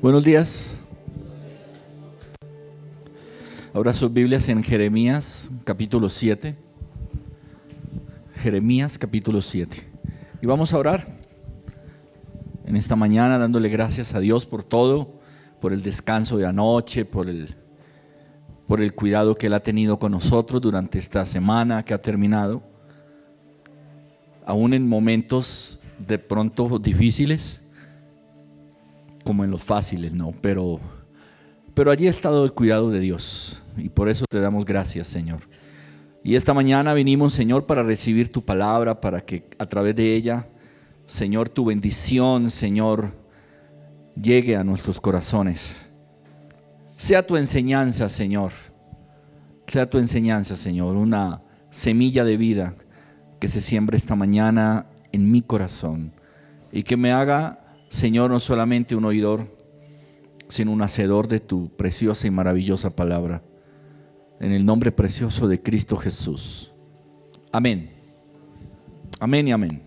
Buenos días. Abra sus Biblias en Jeremías capítulo 7. Jeremías capítulo 7. Y vamos a orar en esta mañana dándole gracias a Dios por todo, por el descanso de anoche, por el cuidado que Él ha tenido con nosotros durante esta semana que ha terminado. Aún en momentos de pronto difíciles, como en los fáciles, no, pero allí ha estado el cuidado de Dios y por eso te damos gracias, Señor. Y esta mañana vinimos, Señor, para recibir tu palabra, para que a través de ella, Señor, tu bendición, Señor, llegue a nuestros corazones. Sea tu enseñanza, Señor, una semilla de vida que se siembre esta mañana en mi corazón y que me haga, Señor, no solamente un oidor, sino un hacedor de tu preciosa y maravillosa palabra. En el nombre precioso de Cristo Jesús. Amén. Amén y amén.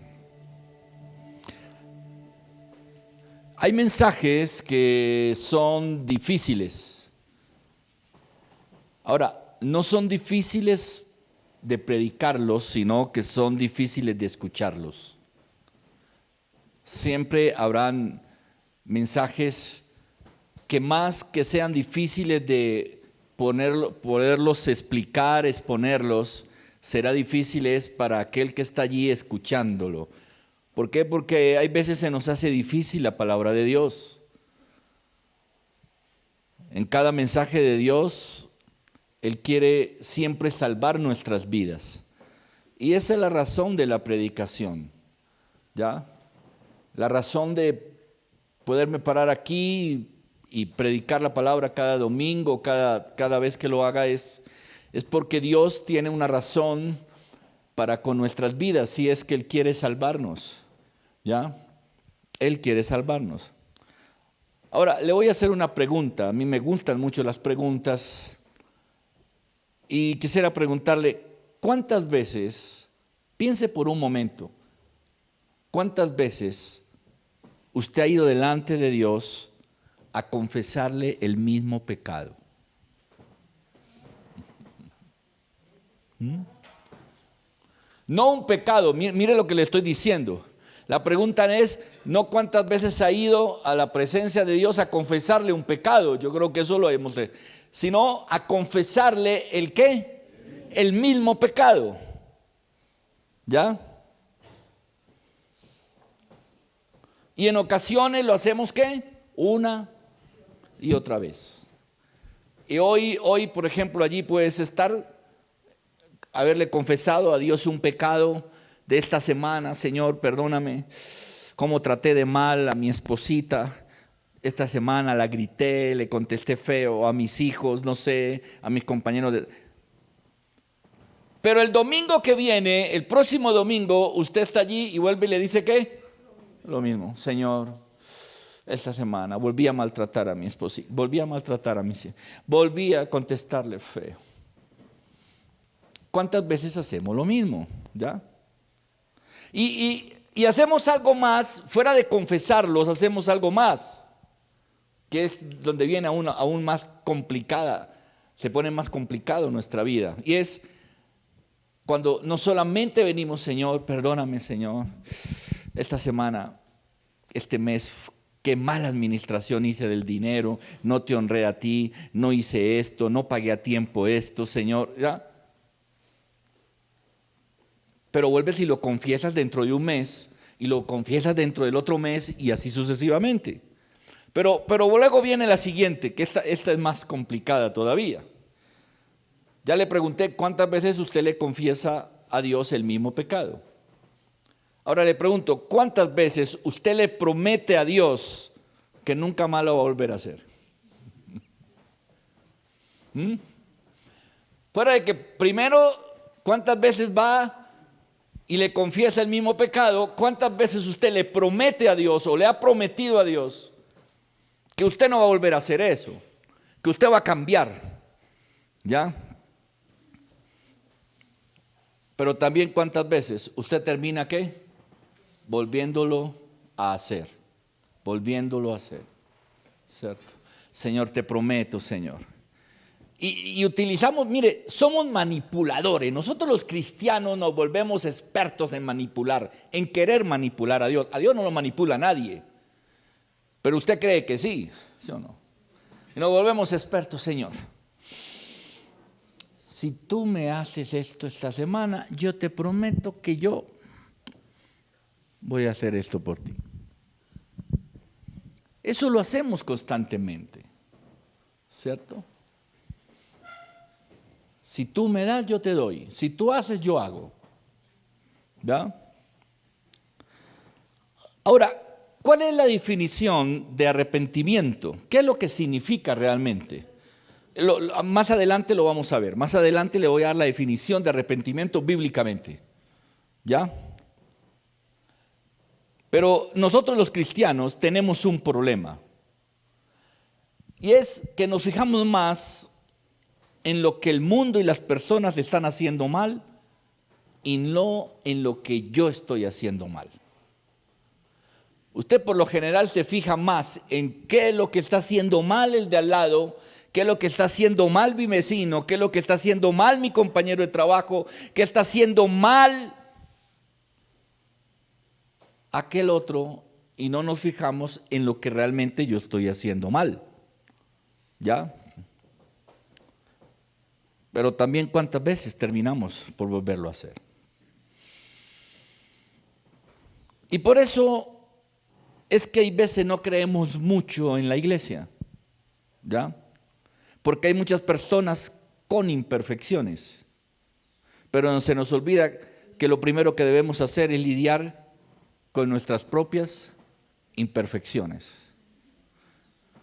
Hay mensajes que son difíciles. Ahora, no son difíciles de predicarlos, sino que son difíciles de escucharlos. Siempre habrán mensajes que más que sean difíciles de poderlos explicar, exponerlos, será difícil es para aquel que está allí escuchándolo. ¿Por qué? Porque hay veces se nos hace difícil la palabra de Dios. En cada mensaje de Dios, Él quiere siempre salvar nuestras vidas. Y esa es la razón de la predicación, ¿ya? La razón de poderme parar aquí y predicar la palabra cada domingo, cada vez que lo haga es porque Dios tiene una razón para con nuestras vidas, si es que Él quiere salvarnos, ¿ya? Él quiere salvarnos. Ahora, le voy a hacer una pregunta. A mí me gustan mucho las preguntas y quisiera preguntarle, ¿cuántas veces, piense por un momento, cuántas veces usted ha ido delante de Dios a confesarle el mismo pecado? No un pecado, mire lo que le estoy diciendo. La pregunta es no cuántas veces ha ido a la presencia de Dios a confesarle un pecado, yo creo que eso lo hemos hecho, sino a confesarle el ¿qué? El mismo pecado. ¿Ya? Y en ocasiones lo hacemos ¿qué? Una y otra vez. Y hoy, por ejemplo, allí puedes haberle confesado a Dios un pecado de esta semana. Señor, perdóname, cómo traté de mal a mi esposita. Esta semana la grité, le contesté feo a mis hijos, no sé, a mis compañeros. Pero el domingo que viene, el próximo domingo, usted está allí y vuelve y le dice ¿qué? Lo mismo, Señor, esta semana volví a maltratar a mi esposa, volví a maltratar a mis hijos, volví a contestarle feo. ¿Cuántas veces hacemos lo mismo? ¿Ya? Y hacemos algo más, fuera de confesarlos, hacemos algo más, que es donde viene aún más complicada, se pone más complicado nuestra vida. Y es cuando no solamente venimos, Señor, perdóname, Señor, esta semana, este mes, qué mala administración hice del dinero, no te honré a ti, no hice esto, no pagué a tiempo esto, Señor. ¿Ya? Pero vuelves y lo confiesas dentro de un mes, y lo confiesas dentro del otro mes, y así sucesivamente. Pero luego viene la siguiente, que esta es más complicada todavía. Ya le pregunté cuántas veces usted le confiesa a Dios el mismo pecado. Ahora le pregunto, ¿cuántas veces usted le promete a Dios que nunca más lo va a volver a hacer? Fuera de que primero, ¿cuántas veces va y le confiesa el mismo pecado? ¿Cuántas veces usted le promete a Dios o le ha prometido a Dios que usted no va a volver a hacer eso? Que usted va a cambiar, ¿ya? Pero también cuántas veces usted termina ¿qué? Volviéndolo a hacer. ¿cierto? Señor, te prometo, Señor. Y utilizamos, mire, somos manipuladores. Nosotros los cristianos nos volvemos expertos en manipular, en querer manipular a Dios. A Dios no lo manipula nadie. Pero usted cree que sí, ¿sí o no? Y nos volvemos expertos, Señor. Si tú me haces esto esta semana, yo te prometo que yo voy a hacer esto por ti. Eso lo hacemos constantemente, ¿cierto? Si tú me das, yo te doy. Si tú haces, yo hago. ¿Ya? Ahora, ¿cuál es la definición de arrepentimiento? ¿Qué es lo que significa realmente? Más adelante lo vamos a ver. Más adelante le voy a dar la definición de arrepentimiento bíblicamente. ¿Ya? Pero nosotros los cristianos tenemos un problema. Y es que nos fijamos más en lo que el mundo y las personas están haciendo mal y no en lo que yo estoy haciendo mal. Usted por lo general se fija más en qué es lo que está haciendo mal el de al lado, qué es lo que está haciendo mal mi vecino, qué es lo que está haciendo mal mi compañero de trabajo, qué está haciendo mal aquel otro, y no nos fijamos en lo que realmente yo estoy haciendo mal. ¿Ya? Pero también cuántas veces terminamos por volverlo a hacer. Y por eso es que hay veces no creemos mucho en la iglesia, ¿ya? Porque hay muchas personas con imperfecciones, pero se nos olvida que lo primero que debemos hacer es lidiar con nuestras propias imperfecciones.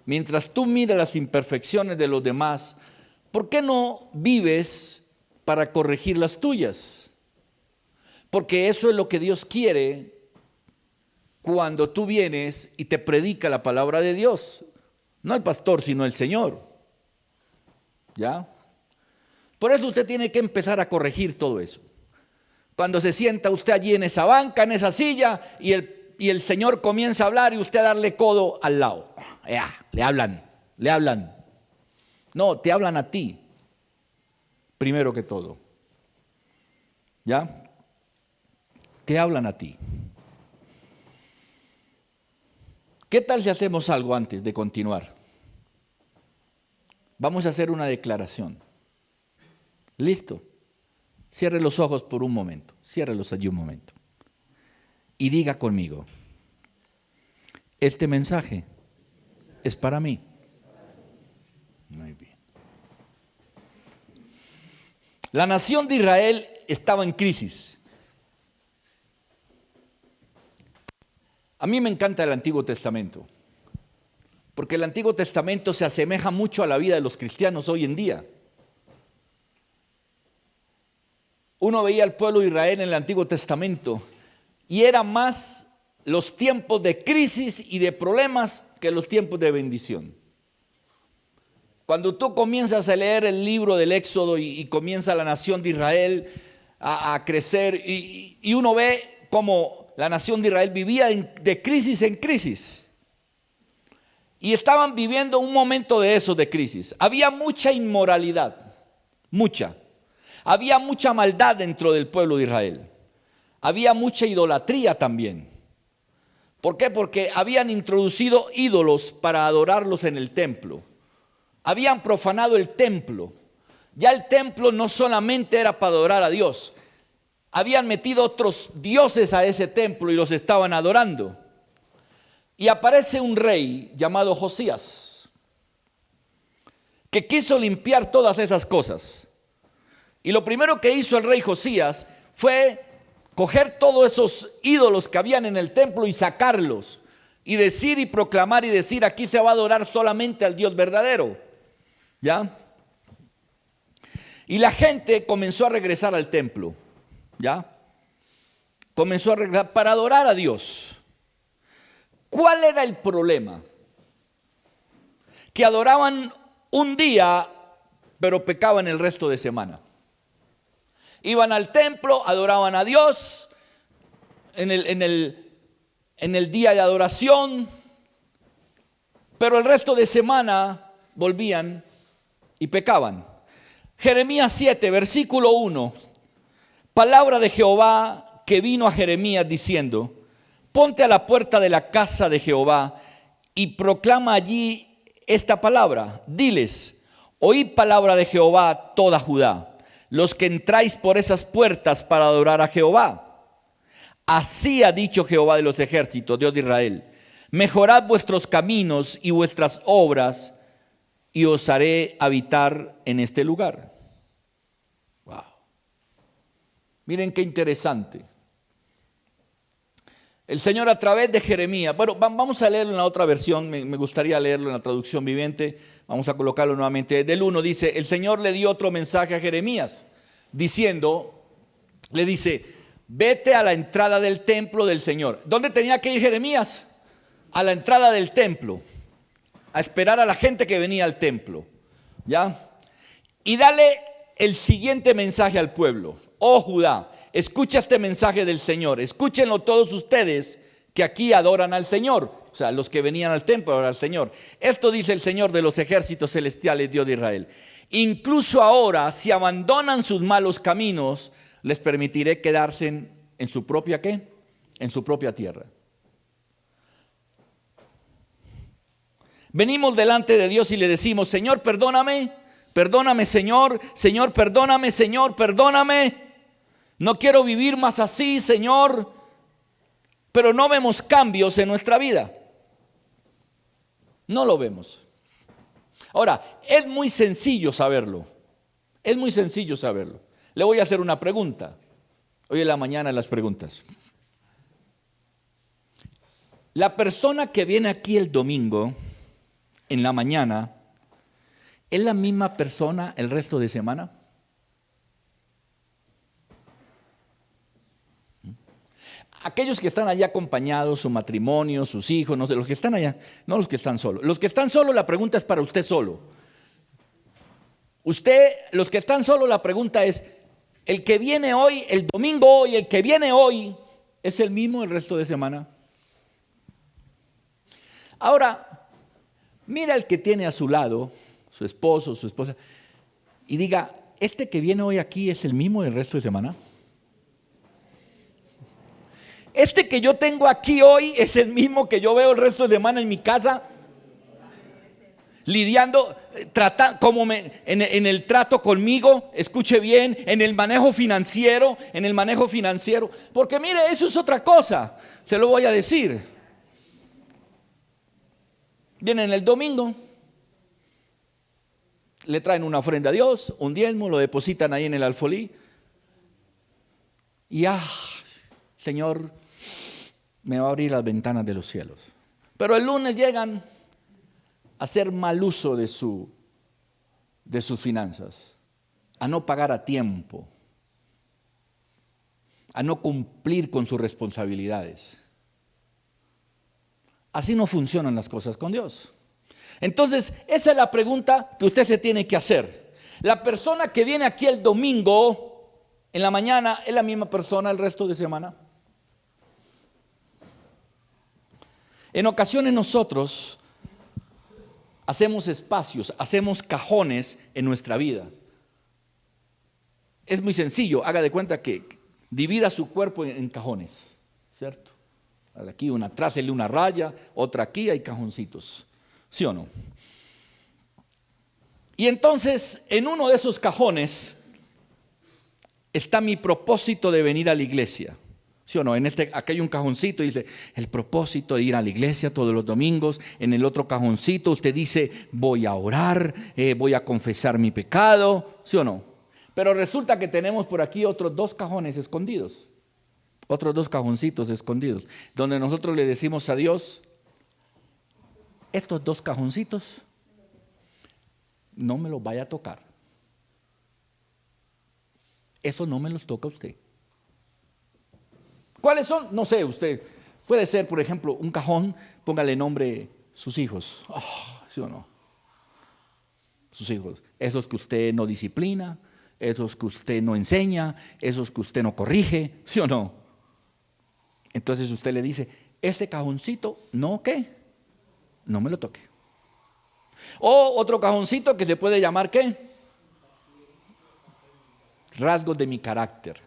Mientras tú miras las imperfecciones de los demás, ¿por qué no vives para corregir las tuyas? Porque eso es lo que Dios quiere cuando tú vienes y te predica la palabra de Dios. No el pastor, sino el Señor. ¿Ya? Por eso usted tiene que empezar a corregir todo eso. Cuando se sienta usted allí en esa banca, en esa silla, y el Señor comienza a hablar y usted a darle codo al lado. Le hablan. No, te hablan a ti, primero que todo. ¿Ya? Te hablan a ti. ¿Qué tal si hacemos algo antes de continuar? Vamos a hacer una declaración. ¿Listo? Cierre los ojos por un momento. Ciérrelos allí un momento. Y diga conmigo, este mensaje es para mí. Muy bien. La nación de Israel estaba en crisis. A mí me encanta el Antiguo Testamento, porque el Antiguo Testamento se asemeja mucho a la vida de los cristianos hoy en día. Uno veía al pueblo de Israel en el Antiguo Testamento y era más los tiempos de crisis y de problemas que los tiempos de bendición. Cuando tú comienzas a leer el libro del Éxodo y comienza la nación de Israel a crecer y uno ve cómo la nación de Israel vivía de crisis en crisis. Y estaban viviendo un momento de esos de crisis. Había mucha inmoralidad, mucha. Había mucha maldad dentro del pueblo de Israel. Había mucha idolatría también. ¿Por qué? Porque habían introducido ídolos para adorarlos en el templo. Habían profanado el templo. Ya el templo no solamente era para adorar a Dios. Habían metido otros dioses a ese templo y los estaban adorando. Y aparece un rey llamado Josías, que quiso limpiar todas esas cosas. Y lo primero que hizo el rey Josías fue coger todos esos ídolos que habían en el templo y sacarlos. Y decir y proclamar y decir, aquí se va a adorar solamente al Dios verdadero. ¿Ya? Y la gente comenzó a regresar al templo. ¿Ya? Comenzó a regresar para adorar a Dios. ¿Cuál era el problema? Que adoraban un día, pero pecaban el resto de semana. Iban al templo, adoraban a Dios en el día de adoración, pero el resto de semana volvían y pecaban. Jeremías 7, versículo 1. Palabra de Jehová que vino a Jeremías diciendo: ponte a la puerta de la casa de Jehová y proclama allí esta palabra. Diles: oíd palabra de Jehová toda Judá, los que entráis por esas puertas para adorar a Jehová. Así ha dicho Jehová de los ejércitos, Dios de Israel: mejorad vuestros caminos y vuestras obras, y os haré habitar en este lugar. Wow. Miren qué interesante. El Señor a través de Jeremías, bueno, vamos a leerlo en la otra versión, me gustaría leerlo en la traducción viviente, vamos a colocarlo nuevamente. Del 1 dice: el Señor le dio otro mensaje a Jeremías, diciendo, le dice: vete a la entrada del templo del Señor. ¿Dónde tenía que ir Jeremías? A la entrada del templo, a esperar a la gente que venía al templo, ¿ya? Y dale el siguiente mensaje al pueblo: oh Judá, escucha este mensaje del Señor, escúchenlo todos ustedes que aquí adoran al Señor, o sea, los que venían al templo adorar al Señor. Esto dice el Señor de los ejércitos celestiales, Dios de Israel: incluso ahora, si abandonan sus malos caminos, les permitiré quedarse en su propia ¿qué? En su propia tierra. Venimos delante de Dios y le decimos: Señor, perdóname, perdóname, Señor, Señor, perdóname, Señor, perdóname. No quiero vivir más así, Señor. Pero no vemos cambios en nuestra vida. No lo vemos. Ahora, es muy sencillo saberlo. Es muy sencillo saberlo. Le voy a hacer una pregunta. Hoy en la mañana las preguntas. La persona que viene aquí el domingo en la mañana, ¿es la misma persona el resto de semana? Aquellos que están allá acompañados, su matrimonio, sus hijos, no sé, los que están allá, no los que están solos. Los que están solos, la pregunta es para usted solo. Los que están solos, la pregunta es: el que viene hoy, el domingo hoy, el que viene hoy, ¿es el mismo el resto de semana? Ahora, mira el que tiene a su lado, su esposo, su esposa, y diga: ¿este que viene hoy aquí es el mismo el resto de semana? ¿Este que yo tengo aquí hoy es el mismo que yo veo el resto de semana en mi casa? Lidiando, en el trato conmigo, escuche bien, en el manejo financiero, porque mire, eso es otra cosa, se lo voy a decir. Vienen el domingo, le traen una ofrenda a Dios, un diezmo, lo depositan ahí en el alfolí, y Señor, me va a abrir las ventanas de los cielos. Pero el lunes llegan a hacer mal uso de sus finanzas, a no pagar a tiempo, a no cumplir con sus responsabilidades. Así no funcionan las cosas con Dios. Entonces, esa es la pregunta que usted se tiene que hacer. La persona que viene aquí el domingo en la mañana, ¿es la misma persona el resto de semana? En ocasiones nosotros hacemos espacios, hacemos cajones en nuestra vida. Es muy sencillo, haga de cuenta que divida su cuerpo en cajones, ¿cierto? Aquí una, trácele una raya, otra aquí, hay cajoncitos, ¿sí o no? Y entonces, en uno de esos cajones está mi propósito de venir a la iglesia. ¿Sí o no? Aquí hay un cajoncito y dice: el propósito de ir a la iglesia todos los domingos. En el otro cajoncito usted dice: voy a orar, voy a confesar mi pecado. ¿Sí o no? Pero resulta que tenemos por aquí otros 2 cajones escondidos. Otros 2 cajoncitos escondidos. Donde nosotros le decimos a Dios: estos 2 cajoncitos no me los vaya a tocar. Eso no me los toca a usted. ¿Cuáles son? No sé, usted. Puede ser, por ejemplo, un cajón, póngale nombre sus hijos. ¿Sí o no? Sus hijos. Esos que usted no disciplina, esos que usted no enseña, esos que usted no corrige. ¿Sí o no? Entonces usted le dice: este cajoncito, ¿no qué? No me lo toque. O otro cajoncito que se puede llamar ¿qué? Rasgos de mi carácter.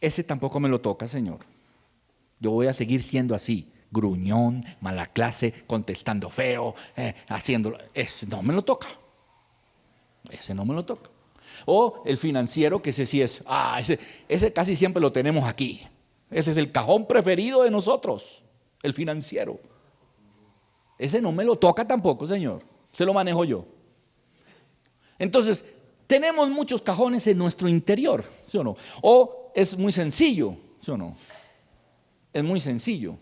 Ese tampoco me lo toca, Señor. Yo voy a seguir siendo así, gruñón, mala clase, contestando feo, haciéndolo. Ese no me lo toca. Ese no me lo toca. O el financiero, que ese sí es, ese casi siempre lo tenemos aquí. Ese es el cajón preferido de nosotros, el financiero. Ese no me lo toca tampoco, Señor. Se lo manejo yo. Entonces, tenemos muchos cajones en nuestro interior, ¿sí o no? O es muy sencillo, ¿sí o no? Es muy sencillo.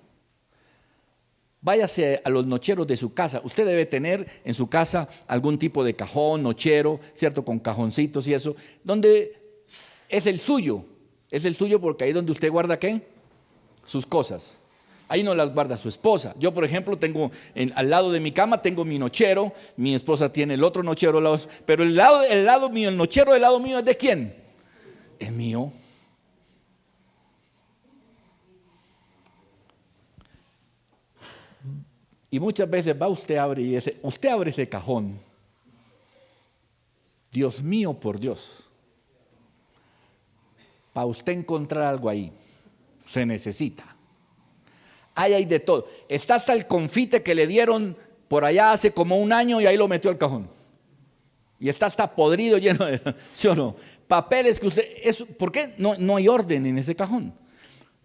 Váyase a los nocheros de su casa. Usted debe tener en su casa algún tipo de cajón, nochero, ¿cierto? Con cajoncitos y eso, donde es el suyo. Es el suyo porque ahí es donde usted guarda ¿qué? Sus cosas. Ahí no las guarda su esposa. Yo, por ejemplo, tengo al lado de mi cama tengo mi nochero, mi esposa tiene el otro nochero al lado, pero el lado mío, el nochero del lado mío, ¿es de quién? Es mío. Y muchas veces va usted abre ese cajón. Dios mío, por Dios. Para usted encontrar algo ahí, se necesita. Ahí hay de todo. Está hasta el confite que le dieron por allá hace como un año y ahí lo metió al cajón. Y está hasta podrido, lleno de, ¿sí o no? Papeles que usted, ¿por qué? No hay orden en ese cajón.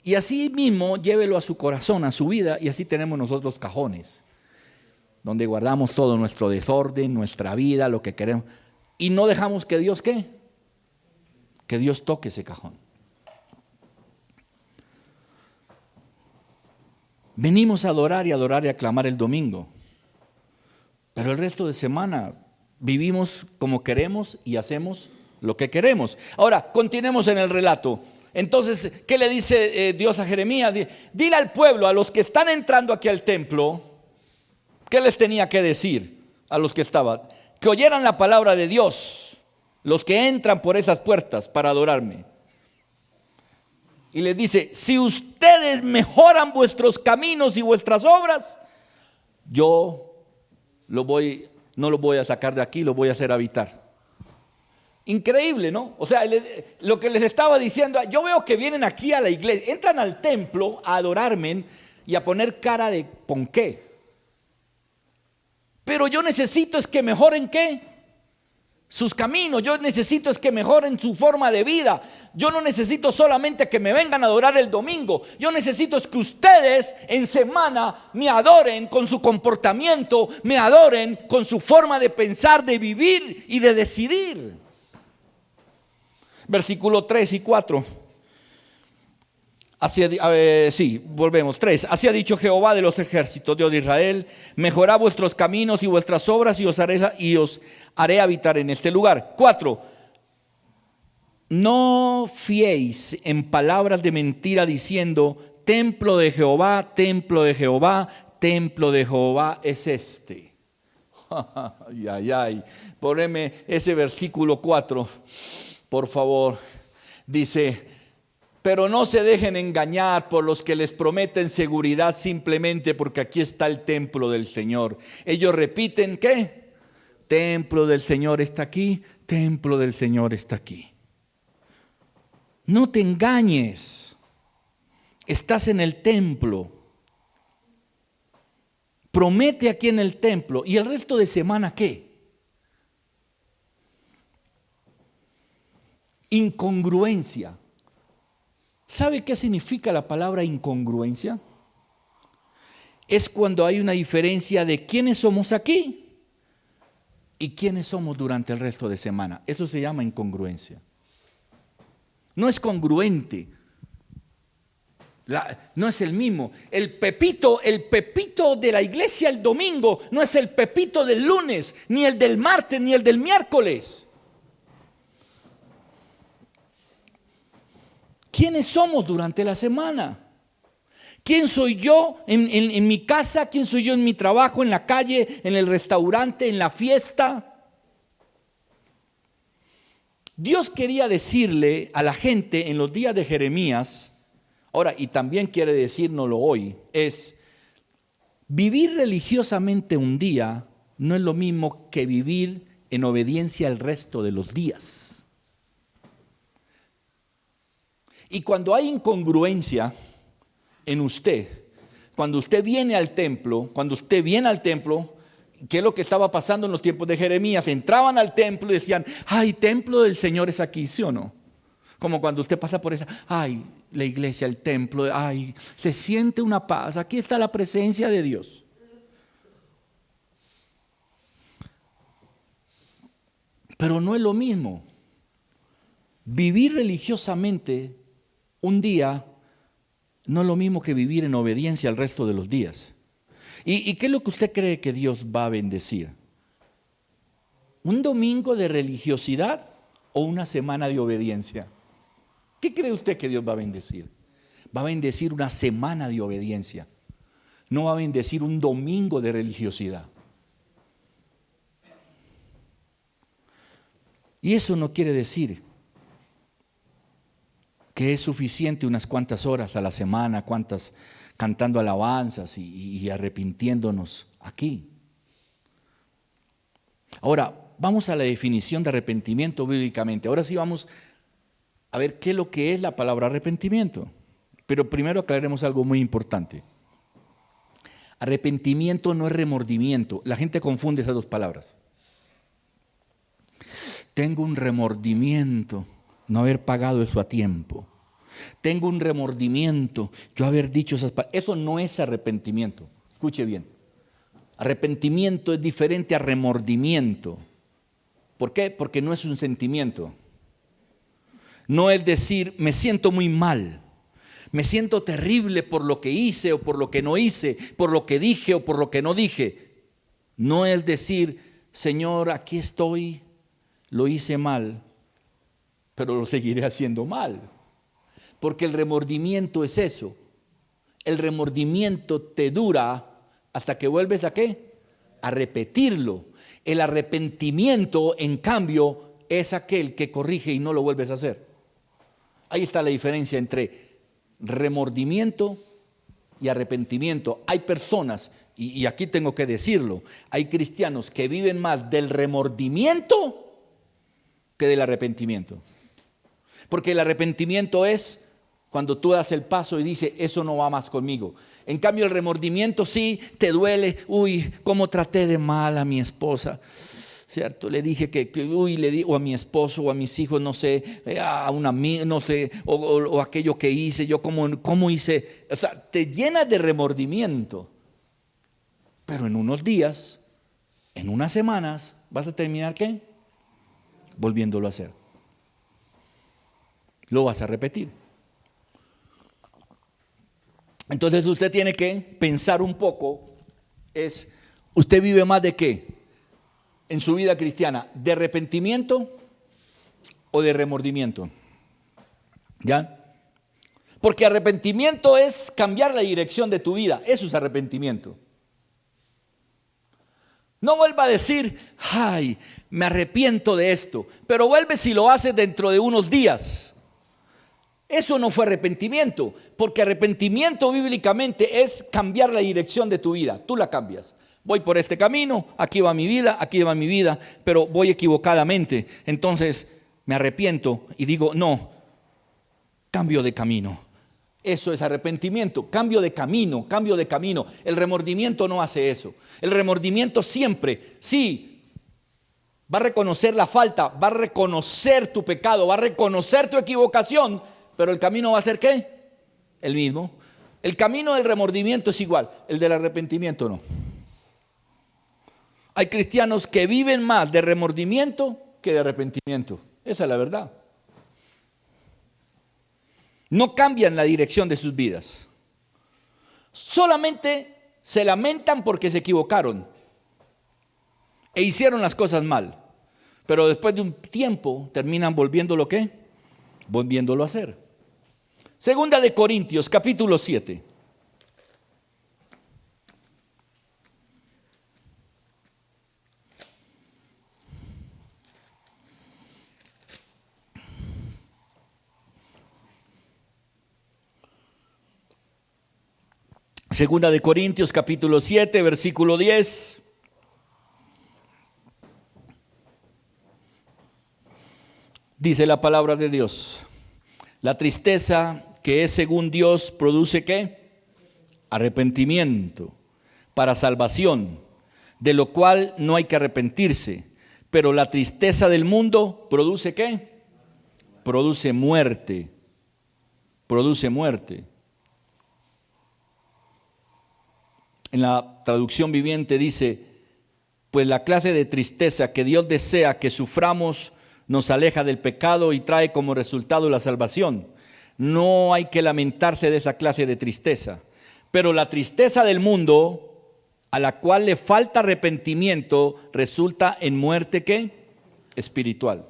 Y así mismo llévelo a su corazón, a su vida, y así tenemos nosotros cajones, donde guardamos todo nuestro desorden, nuestra vida, lo que queremos. Y no dejamos que Dios, ¿qué? Que Dios toque ese cajón. Venimos a adorar y aclamar el domingo. Pero el resto de semana vivimos como queremos y hacemos lo que queremos. Ahora, continuemos en el relato. Entonces, ¿qué le dice Dios a Jeremías? Dile al pueblo, a los que están entrando aquí al templo, ¿qué les tenía que decir a los que estaban? Que oyeran la palabra de Dios, los que entran por esas puertas para adorarme. Y les dice, si ustedes mejoran vuestros caminos y vuestras obras, yo no lo voy a sacar de aquí, lo voy a hacer habitar. Increíble, ¿no? O sea, lo que les estaba diciendo, yo veo que vienen aquí a la iglesia, entran al templo a adorarme y a poner cara de ponqué. Pero yo necesito es que mejoren ¿qué? Sus caminos. Yo necesito es que mejoren su forma de vida. Yo no necesito solamente que me vengan a adorar el domingo. Yo necesito es que ustedes en semana me adoren con su comportamiento, me adoren con su forma de pensar, de vivir y de decidir. Versículo 3 y 4. Volvemos. 3. Así ha dicho Jehová de los ejércitos, Dios de Israel: mejorad vuestros caminos y vuestras obras y os haré habitar en este lugar. 4. No fiéis en palabras de mentira diciendo: templo de Jehová, templo de Jehová, templo de Jehová es este. Ay. Poneme ese versículo 4, por favor. Dice: pero no se dejen engañar por los que les prometen seguridad simplemente porque aquí está el templo del Señor. Ellos repiten, ¿qué? Templo del Señor está aquí, templo del Señor está aquí. No te engañes. Estás en el templo. Promete aquí en el templo. ¿Y el resto de semana qué? Incongruencia. ¿Sabe qué significa la palabra incongruencia? Es cuando hay una diferencia de quiénes somos aquí y quiénes somos durante el resto de semana. Eso se llama incongruencia. No es congruente. No es el mismo. El pepito de la iglesia el domingo no es el pepito del lunes, ni el del martes, ni el del miércoles. ¿Quiénes somos durante la semana? ¿Quién soy yo en mi casa? ¿Quién soy yo en mi trabajo, en la calle, en el restaurante, en la fiesta? Dios quería decirle a la gente en los días de Jeremías, ahora, y también quiere decírnoslo hoy, es: vivir religiosamente un día no es lo mismo que vivir en obediencia el resto de los días. Y cuando hay incongruencia en usted, cuando usted viene al templo, ¿qué es lo que estaba pasando en los tiempos de Jeremías? Entraban al templo y decían, ay, templo del Señor es aquí, ¿sí o no? Como cuando usted pasa por esa, ay, la iglesia, el templo, ay, se siente una paz, aquí está la presencia de Dios. Pero no es lo mismo vivir religiosamente un día, no es lo mismo que vivir en obediencia el resto de los días. ¿Y qué es lo que usted cree que Dios va a bendecir? ¿Un domingo de religiosidad o una semana de obediencia? ¿Qué cree usted que Dios va a bendecir? Va a bendecir una semana de obediencia. No va a bendecir un domingo de religiosidad. Y eso no quiere decir que es suficiente unas cuantas horas a la semana, cantando alabanzas y arrepintiéndonos aquí. Ahora, vamos a la definición de arrepentimiento bíblicamente. Ahora sí vamos a ver qué es lo que es la palabra arrepentimiento. Pero primero aclaremos algo muy importante. Arrepentimiento no es remordimiento. La gente confunde esas dos palabras. Tengo un remordimiento no haber pagado eso a tiempo. Tengo un remordimiento yo haber dicho esas palabras. Eso no es arrepentimiento. Escuche bien. Arrepentimiento es diferente a remordimiento. ¿Por qué? Porque no es un sentimiento. No es decir, me siento muy mal, me siento terrible por lo que hice o por lo que no hice, por lo que dije o por lo que no dije. No es decir, Señor, aquí estoy, lo hice mal, pero lo seguiré haciendo mal. Porque el remordimiento es eso. El remordimiento te dura hasta que vuelves ¿a qué? A repetirlo. El arrepentimiento, en cambio, es aquel que corrige y no lo vuelves a hacer. Ahí está la diferencia entre remordimiento y arrepentimiento. Hay personas, y aquí tengo que decirlo, hay cristianos que viven más del remordimiento que del arrepentimiento. Porque el arrepentimiento es cuando tú das el paso y dices, eso no va más conmigo. En cambio, el remordimiento sí te duele. Uy, cómo traté de mal a mi esposa. ¿Cierto? Le dije le digo a mi esposo o a mis hijos, no sé, a una amiga, no sé, o aquello que hice, yo cómo hice. O sea, te llenas de remordimiento. Pero en unos días, en unas semanas, vas a terminar ¿qué? Volviéndolo a hacer. Lo vas a repetir. Entonces usted tiene que pensar un poco, ¿usted vive más de qué? En su vida cristiana, ¿de arrepentimiento o de remordimiento? ¿Ya? Porque arrepentimiento es cambiar la dirección de tu vida, eso es arrepentimiento. No vuelva a decir, ay, me arrepiento de esto, pero vuelve si lo haces dentro de unos días. Eso no fue arrepentimiento, porque arrepentimiento bíblicamente es cambiar la dirección de tu vida. Tú la cambias. Voy por este camino, aquí va mi vida, pero voy equivocadamente. Entonces me arrepiento y digo, no, cambio de camino. Eso es arrepentimiento, cambio de camino. El remordimiento no hace eso. El remordimiento siempre, sí, va a reconocer la falta, va a reconocer tu pecado, va a reconocer tu equivocación, pero el camino va a ser ¿qué? El mismo. El camino del remordimiento es igual, el del arrepentimiento no. Hay cristianos que viven más de remordimiento que de arrepentimiento. Esa es la verdad. No cambian la dirección de sus vidas. Solamente se lamentan porque se equivocaron e hicieron las cosas mal. Pero después de un tiempo terminan volviéndolo ¿qué? Volviéndolo a hacer. Segunda de Corintios, capítulo 7. Segunda de Corintios, capítulo 7, versículo 10. Dice la palabra de Dios, la tristeza que es según Dios produce ¿qué? Arrepentimiento para salvación, de lo cual no hay que arrepentirse. Pero la tristeza del mundo produce ¿qué? Produce muerte. Produce muerte. En la traducción viviente dice, pues la clase de tristeza que Dios desea que suframos nos aleja del pecado y trae como resultado la salvación. No hay que lamentarse de esa clase de tristeza. Pero la tristeza del mundo, a la cual le falta arrepentimiento, resulta en muerte ¿qué? Espiritual.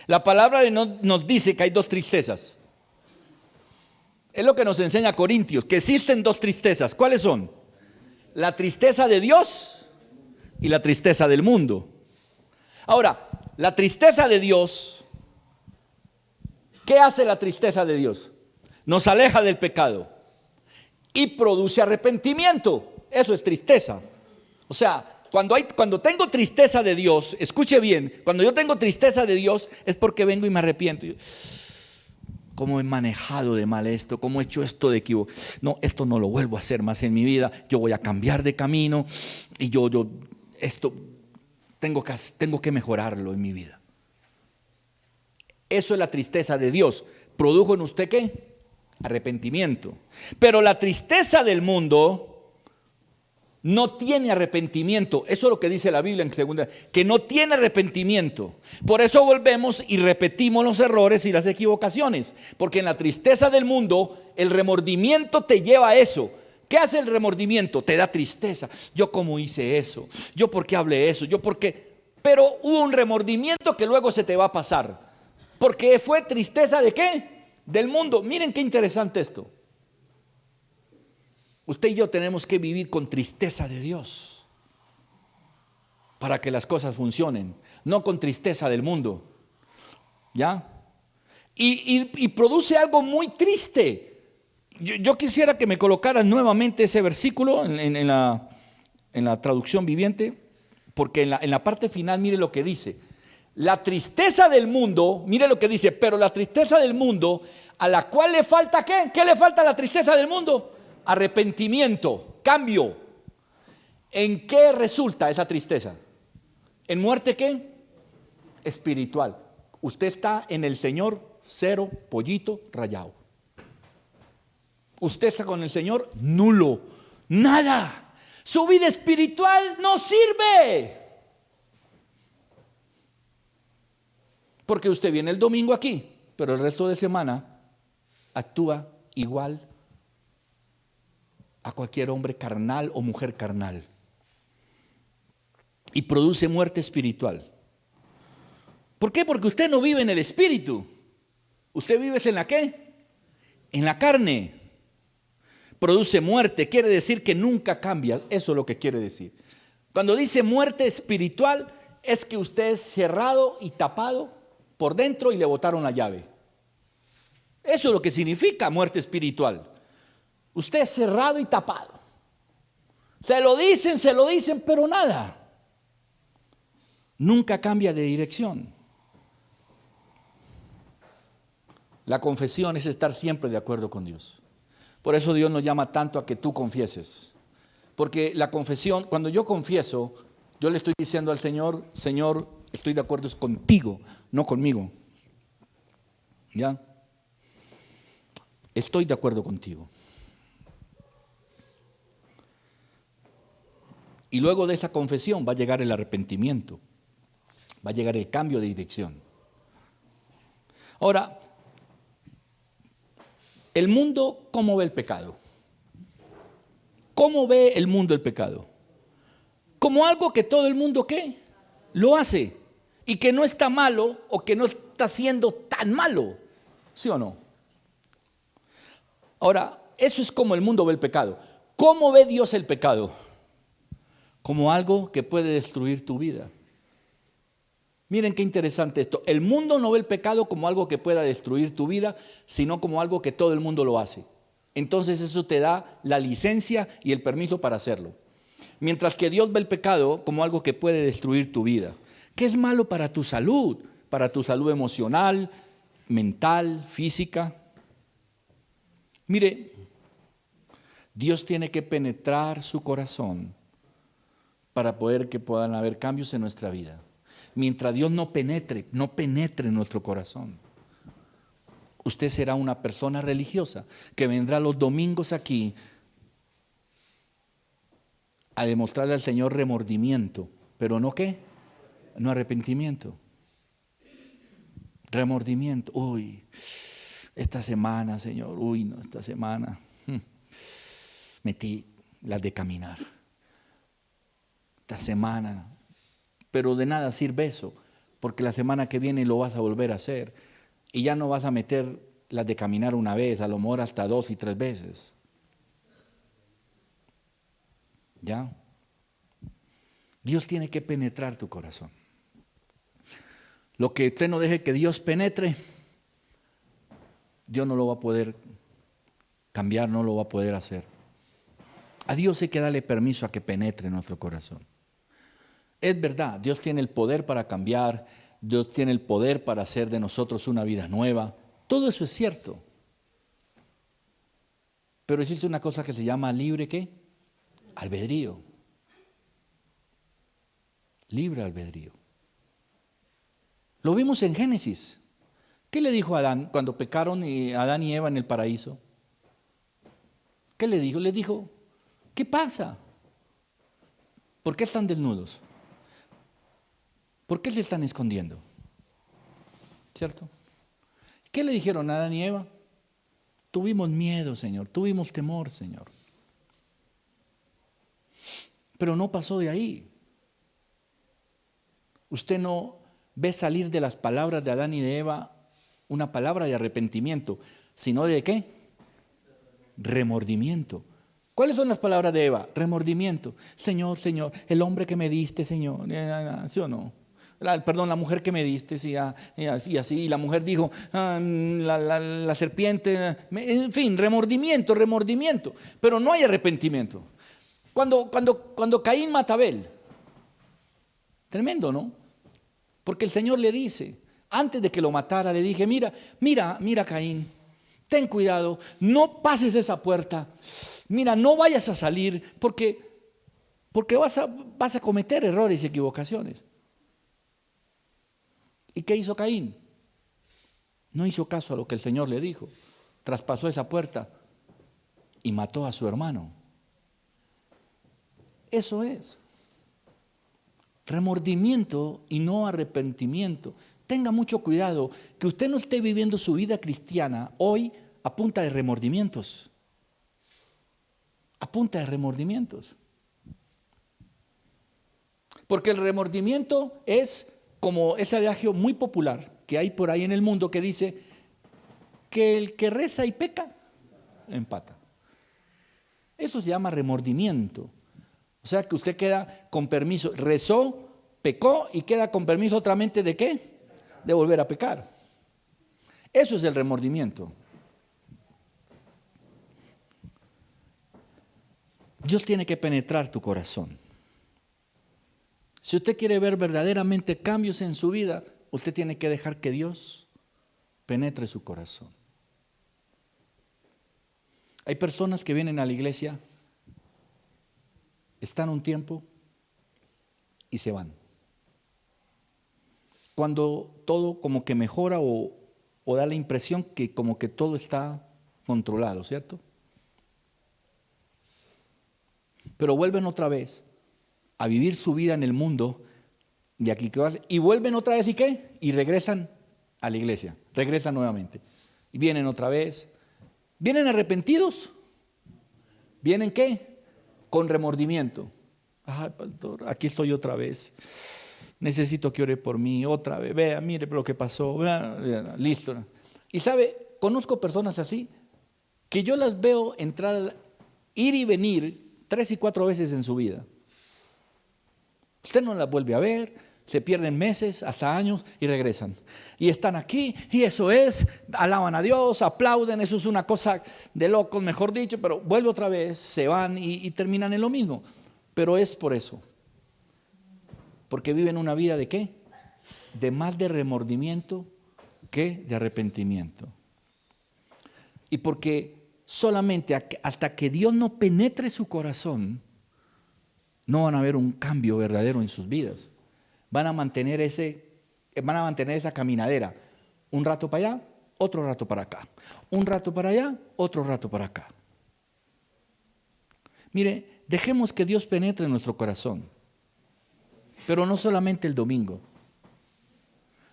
La palabra nos dice que hay dos tristezas. Es lo que nos enseña Corintios, que existen dos tristezas. ¿Cuáles son? La tristeza de Dios y la tristeza del mundo. Ahora, la tristeza de Dios, ¿qué hace la tristeza de Dios? Nos aleja del pecado y produce arrepentimiento. Eso es tristeza. O sea, cuando tengo tristeza de Dios, escuche bien, cuando yo tengo tristeza de Dios es porque vengo y me arrepiento. ¿Cómo he manejado de mal esto? ¿Cómo he hecho esto de equivoco? No, esto no lo vuelvo a hacer más en mi vida. Yo voy a cambiar de camino y esto tengo que mejorarlo en mi vida. Eso es la tristeza de Dios. ¿Produjo en usted qué? Arrepentimiento. Pero la tristeza del mundo no tiene arrepentimiento. Eso es lo que dice la Biblia en segunda, que no tiene arrepentimiento. Por eso volvemos y repetimos los errores y las equivocaciones, porque en la tristeza del mundo el remordimiento te lleva a eso. ¿Qué hace el remordimiento? Te da tristeza. Yo cómo hice eso, yo por qué hablé eso, yo por qué. Pero hubo un remordimiento que luego se te va a pasar, porque fue tristeza de ¿qué? Del mundo. Miren qué interesante esto. Usted y yo tenemos que vivir con tristeza de Dios para que las cosas funcionen, no con tristeza del mundo. ¿Ya? Y produce algo muy triste. Yo quisiera que me colocaran nuevamente ese versículo en la traducción viviente, porque en la parte final mire lo que dice. La tristeza del mundo, mire lo que dice, pero la tristeza del mundo, a la cual le falta ¿qué? ¿Qué le falta a la tristeza del mundo? Arrepentimiento, cambio. ¿En qué resulta esa tristeza? ¿En muerte qué? Espiritual. Usted está en el Señor cero, pollito, rayado. Usted está con el Señor nulo, nada. Su vida espiritual no sirve. Porque usted viene el domingo aquí, pero el resto de semana actúa igual a cualquier hombre carnal o mujer carnal. Y produce muerte espiritual. ¿Por qué? Porque usted no vive en el espíritu. Usted vive en la ¿qué? En la carne. Produce muerte, quiere decir que nunca cambia. Eso es lo que quiere decir. Cuando dice muerte espiritual, es que usted es cerrado y tapado por dentro y le botaron la llave. Eso es lo que significa muerte espiritual. Usted es cerrado y tapado. Se lo dicen, pero nada. Nunca cambia de dirección. La confesión es estar siempre de acuerdo con Dios. Por eso Dios nos llama tanto a que tú confieses. Porque la confesión, cuando yo confieso, yo le estoy diciendo al Señor, Señor, estoy de acuerdo contigo, no conmigo. ¿Ya? Estoy de acuerdo contigo. Y luego de esa confesión va a llegar el arrepentimiento, va a llegar el cambio de dirección. Ahora, el mundo, ¿cómo ve el pecado? ¿Cómo ve el mundo el pecado? Como algo que todo el mundo, ¿qué? Lo hace, y que no está malo o que no está siendo tan malo, ¿sí o no? Ahora, eso es como el mundo ve el pecado. ¿Cómo ve Dios el pecado? Como algo que puede destruir tu vida. Miren qué interesante esto. El mundo no ve el pecado como algo que pueda destruir tu vida, sino como algo que todo el mundo lo hace. Entonces eso te da la licencia y el permiso para hacerlo. Mientras que Dios ve el pecado como algo que puede destruir tu vida. ¿Qué es malo para tu salud? para tu salud emocional, mental, física. Mire, Dios tiene que penetrar su corazón para poder que puedan haber cambios en nuestra vida. Mientras Dios no penetre en nuestro corazón, usted será una persona religiosa que vendrá los domingos aquí a demostrarle al Señor remordimiento, pero no ¿qué? No arrepentimiento. Remordimiento. Uy, esta semana, Señor, esta semana metí las de caminar. Esta semana, pero de nada sirve eso, porque la semana que viene lo vas a volver a hacer y ya no vas a meter las de caminar una vez, a lo mejor hasta 2 y 3 veces. ¿Ya? Dios tiene que penetrar tu corazón. Lo que usted no deje que Dios penetre, Dios no lo va a poder cambiar, no lo va a poder hacer. A Dios hay que darle permiso a que penetre en nuestro corazón. Es verdad, Dios tiene el poder para cambiar, Dios tiene el poder para hacer de nosotros una vida nueva. Todo eso es cierto. Pero existe una cosa que se llama libre ¿qué? Albedrío. Libre albedrío. Lo vimos en Génesis. ¿Qué le dijo a Adán cuando pecaron Adán y Eva en el paraíso? ¿Qué le dijo? Le dijo, ¿qué pasa? ¿Por qué están desnudos? ¿Por qué se están escondiendo? ¿Cierto? ¿Qué le dijeron a Adán y Eva? Tuvimos miedo, Señor, tuvimos temor, Señor. Pero no pasó de ahí. Usted no ve salir de las palabras de Adán y de Eva una palabra de arrepentimiento, sino de ¿qué? Remordimiento. ¿Cuáles son las palabras de Eva? Remordimiento. Señor, Señor, el hombre que me diste, Señor, ¿sí o no? La mujer que me diste, sí, y así, y la mujer dijo, la serpiente, en fin, remordimiento, pero no hay arrepentimiento. Cuando Caín mata a Abel, tremendo, ¿no? Porque el Señor le dice, antes de que lo matara, le dije, mira Caín, ten cuidado, no pases esa puerta, mira, no vayas a salir, porque vas a cometer errores y equivocaciones. ¿Y qué hizo Caín? No hizo caso a lo que el Señor le dijo, traspasó esa puerta y mató a su hermano. Eso es remordimiento y no arrepentimiento. Tenga mucho cuidado que usted no esté viviendo su vida cristiana hoy a punta de remordimientos. A punta de remordimientos. Porque el remordimiento es como ese adagio muy popular que hay por ahí en el mundo que dice que el que reza y peca, empata. Eso se llama remordimiento. O sea que usted queda con permiso, rezó, pecó y queda con permiso otra mente ¿de qué? De volver a pecar. Eso es el remordimiento. Dios tiene que penetrar tu corazón. Si usted quiere ver verdaderamente cambios en su vida, usted tiene que dejar que Dios penetre su corazón. Hay personas que vienen a la iglesia, están un tiempo y se van. Cuando todo como que mejora o da la impresión que como que todo está controlado, ¿cierto? Pero vuelven otra vez a vivir su vida en el mundo de aquí que vas, y vuelven otra vez ¿y qué? Y regresan a la iglesia, regresan nuevamente. Y vienen otra vez. ¿Vienen arrepentidos? ¿Vienen qué? Con remordimiento. Ay, pastor, aquí estoy otra vez. Necesito que ore por mí otra vez. Vea, mire lo que pasó. Vea, listo. Y sabe, conozco personas así que yo las veo entrar, ir y venir 3 y 4 veces en su vida. Usted no las vuelve a ver, se pierden meses, hasta años y regresan. Y están aquí y eso es, alaban a Dios, aplauden, eso es una cosa de locos, mejor dicho, pero vuelve otra vez, se van y terminan en lo mismo. Pero es por eso. Porque viven una vida ¿de qué? de más de remordimiento que de arrepentimiento. Y porque solamente hasta que Dios no penetre su corazón, no van a ver un cambio verdadero en sus vidas. Van a mantener esa caminadera. Un rato para allá, otro rato para acá. Un rato para allá, otro rato para acá. Mire, dejemos que Dios penetre en nuestro corazón. Pero no solamente el domingo.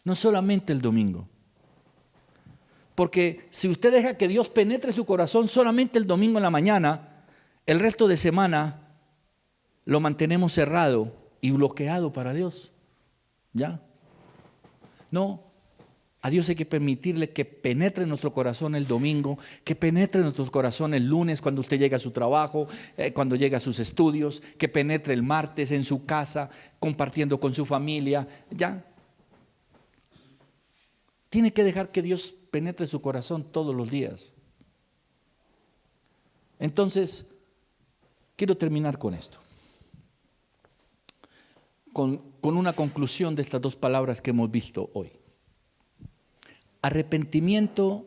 No solamente el domingo. Porque si usted deja que Dios penetre su corazón solamente el domingo en la mañana, el resto de semana lo mantenemos cerrado y bloqueado para Dios. ¿Ya? No, a Dios hay que permitirle que penetre en nuestro corazón el domingo, que penetre en nuestro corazón el lunes cuando usted llega a su trabajo, cuando llega a sus estudios, que penetre el martes en su casa, compartiendo con su familia. ¿Ya? Tiene que dejar que Dios penetre su corazón todos los días. Entonces, quiero terminar con esto. Con una conclusión de estas dos palabras que hemos visto hoy. Arrepentimiento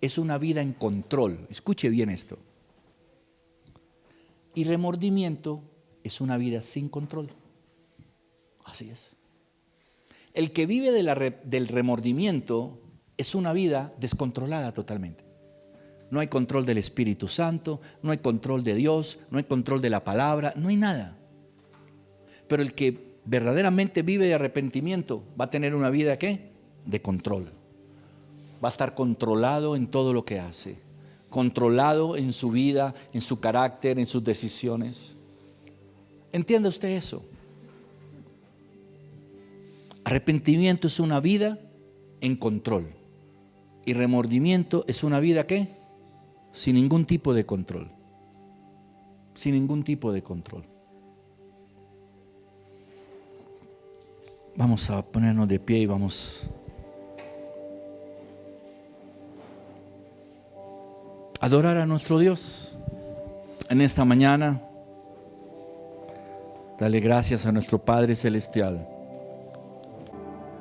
es una vida en control. Escuche bien esto. Y remordimiento es una vida sin control. Así es. El que vive del remordimiento es una vida descontrolada totalmente. No hay control del Espíritu Santo, no hay control de Dios, no hay control de la palabra, no hay nada. Pero el que verdaderamente vive de arrepentimiento va a tener una vida ¿qué? De control. Va a estar controlado en todo lo que hace, controlado en su vida, en su carácter, en sus decisiones. ¿Entiende usted eso? Arrepentimiento es una vida en control y remordimiento es una vida ¿qué? Sin ningún tipo de control. Sin ningún tipo de control. Vamos a ponernos de pie y vamos a adorar a nuestro Dios en esta mañana. Dale gracias a nuestro Padre Celestial.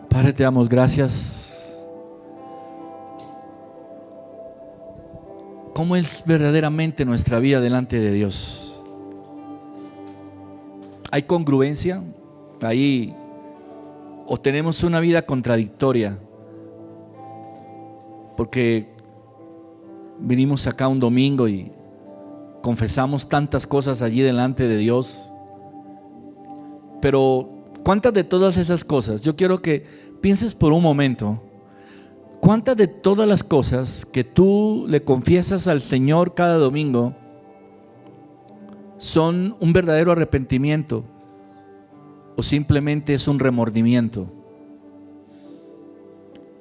Padre, te damos gracias. ¿Cómo es verdaderamente nuestra vida delante de Dios? ¿Hay congruencia? Ahí o tenemos una vida contradictoria, porque vinimos acá un domingo y confesamos tantas cosas allí delante de Dios, pero ¿cuántas de todas esas cosas? Yo quiero que pienses por un momento, ¿cuántas de todas las cosas que tú le confiesas al Señor cada domingo son un verdadero arrepentimiento? ¿O simplemente es un remordimiento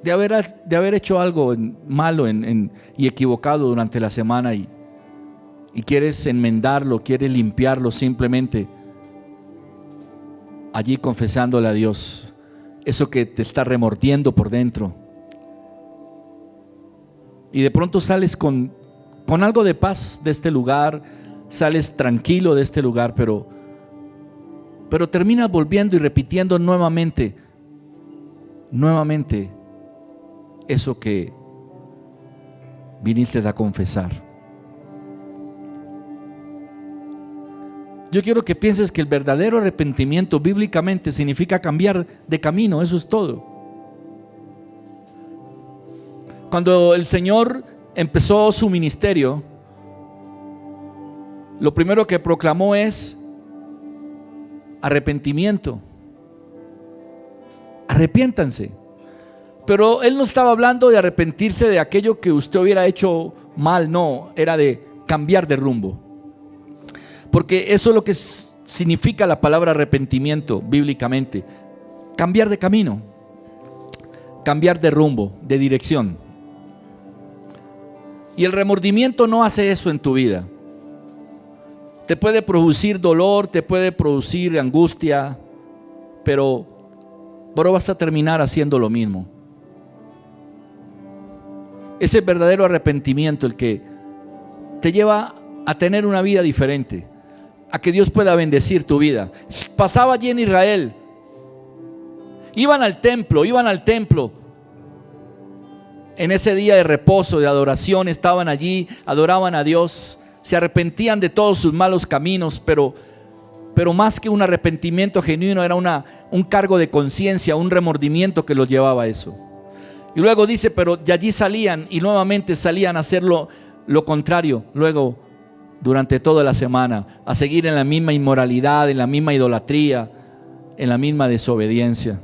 de haber hecho algo malo y equivocado durante la semana y quieres enmendarlo, quieres limpiarlo simplemente allí confesándole a Dios eso que te está remordiendo por dentro? Y de pronto sales con algo de paz de este lugar, sales tranquilo de este lugar, pero terminas volviendo y repitiendo nuevamente eso que viniste a confesar. Yo quiero que pienses que el verdadero arrepentimiento bíblicamente significa cambiar de camino, eso es todo. Cuando el Señor empezó su ministerio, lo primero que proclamó es arrepentimiento. Arrepiéntanse. Pero Él no estaba hablando de arrepentirse de aquello que usted hubiera hecho mal, no, era de cambiar de rumbo. Porque eso es lo que significa la palabra arrepentimiento bíblicamente. Cambiar de camino, cambiar de rumbo, de dirección. Y el remordimiento no hace eso en tu vida. Te puede producir dolor, te puede producir angustia, pero vas a terminar haciendo lo mismo. Es el verdadero arrepentimiento el que te lleva a tener una vida diferente, a que Dios pueda bendecir tu vida. Pasaba allí en Israel Iban al templo. En ese día de reposo, de adoración, estaban allí, adoraban a Dios, se arrepentían de todos sus malos caminos, pero más que un arrepentimiento genuino, era un cargo de conciencia, un remordimiento que los llevaba a eso. Y luego dice, pero de allí salían y nuevamente salían a hacer lo contrario, luego durante toda la semana, a seguir en la misma inmoralidad, en la misma idolatría, en la misma desobediencia.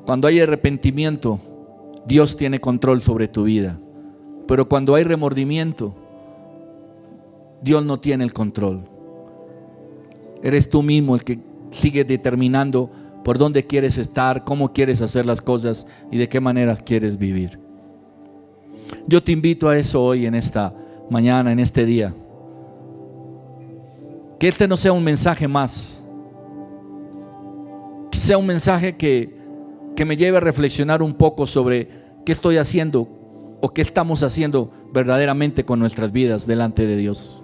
Cuando hay arrepentimiento, Dios tiene control sobre tu vida. Pero cuando hay remordimiento, Dios no tiene el control. Eres tú mismo el que sigue determinando por dónde quieres estar, cómo quieres hacer las cosas y de qué manera quieres vivir. Yo te invito a eso hoy, en esta mañana, en este día. Que este no sea un mensaje más, que sea un mensaje que me lleve a reflexionar un poco sobre qué estoy haciendo o qué estamos haciendo verdaderamente con nuestras vidas delante de Dios.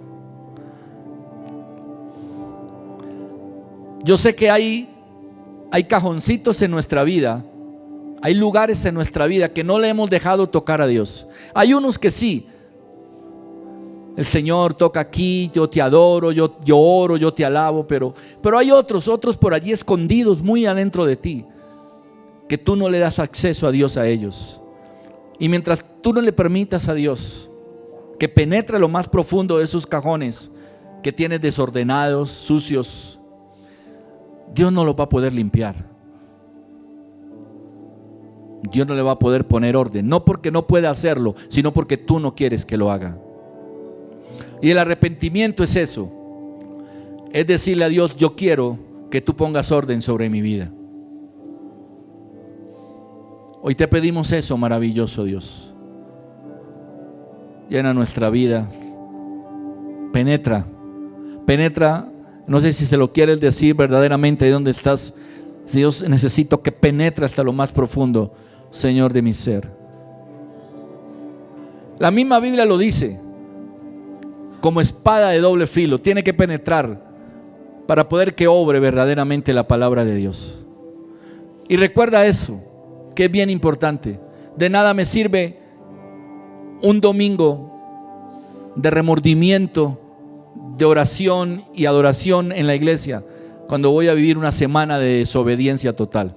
Yo sé que hay cajoncitos en nuestra vida, hay lugares en nuestra vida que no le hemos dejado tocar a Dios. Hay unos que sí, el Señor toca aquí, yo te adoro, yo oro, yo te alabo, pero hay otros por allí escondidos muy adentro de ti, que tú no le das acceso a Dios a ellos. Y mientras tú no le permitas a Dios que penetre lo más profundo de esos cajones que tienes desordenados, sucios, Dios no los va a poder limpiar. Dios no le va a poder poner orden, no porque no pueda hacerlo, sino porque tú no quieres que lo haga. Y el arrepentimiento es eso, es decirle a Dios, yo quiero que tú pongas orden sobre mi vida. Hoy te pedimos eso, maravilloso Dios. Llena nuestra vida, penetra, no sé si se lo quieres decir verdaderamente de dónde estás. Dios, necesito que penetre hasta lo más profundo, Señor de mi ser. La misma Biblia lo dice, como espada de doble filo, tiene que penetrar para poder que obre verdaderamente la palabra de Dios. Y recuerda eso, que es bien importante. De nada me sirve un domingo de remordimiento, de oración y adoración en la iglesia, cuando voy a vivir una semana de desobediencia total.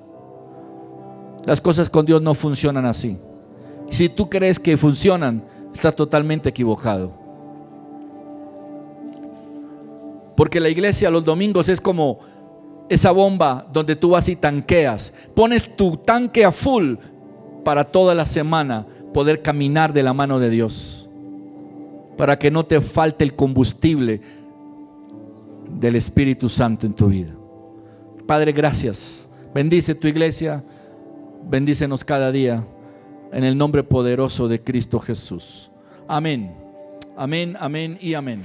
Las cosas con Dios no funcionan así. Y si tú crees que funcionan, estás totalmente equivocado. Porque la iglesia los domingos es como esa bomba donde tú vas y tanqueas. Pones tu tanque a full para toda la semana poder caminar de la mano de Dios, para que no te falte el combustible del Espíritu Santo en tu vida. Padre, gracias. Bendice tu iglesia, bendícenos cada día, en el nombre poderoso de Cristo Jesús. Amén, amén, amén y amén.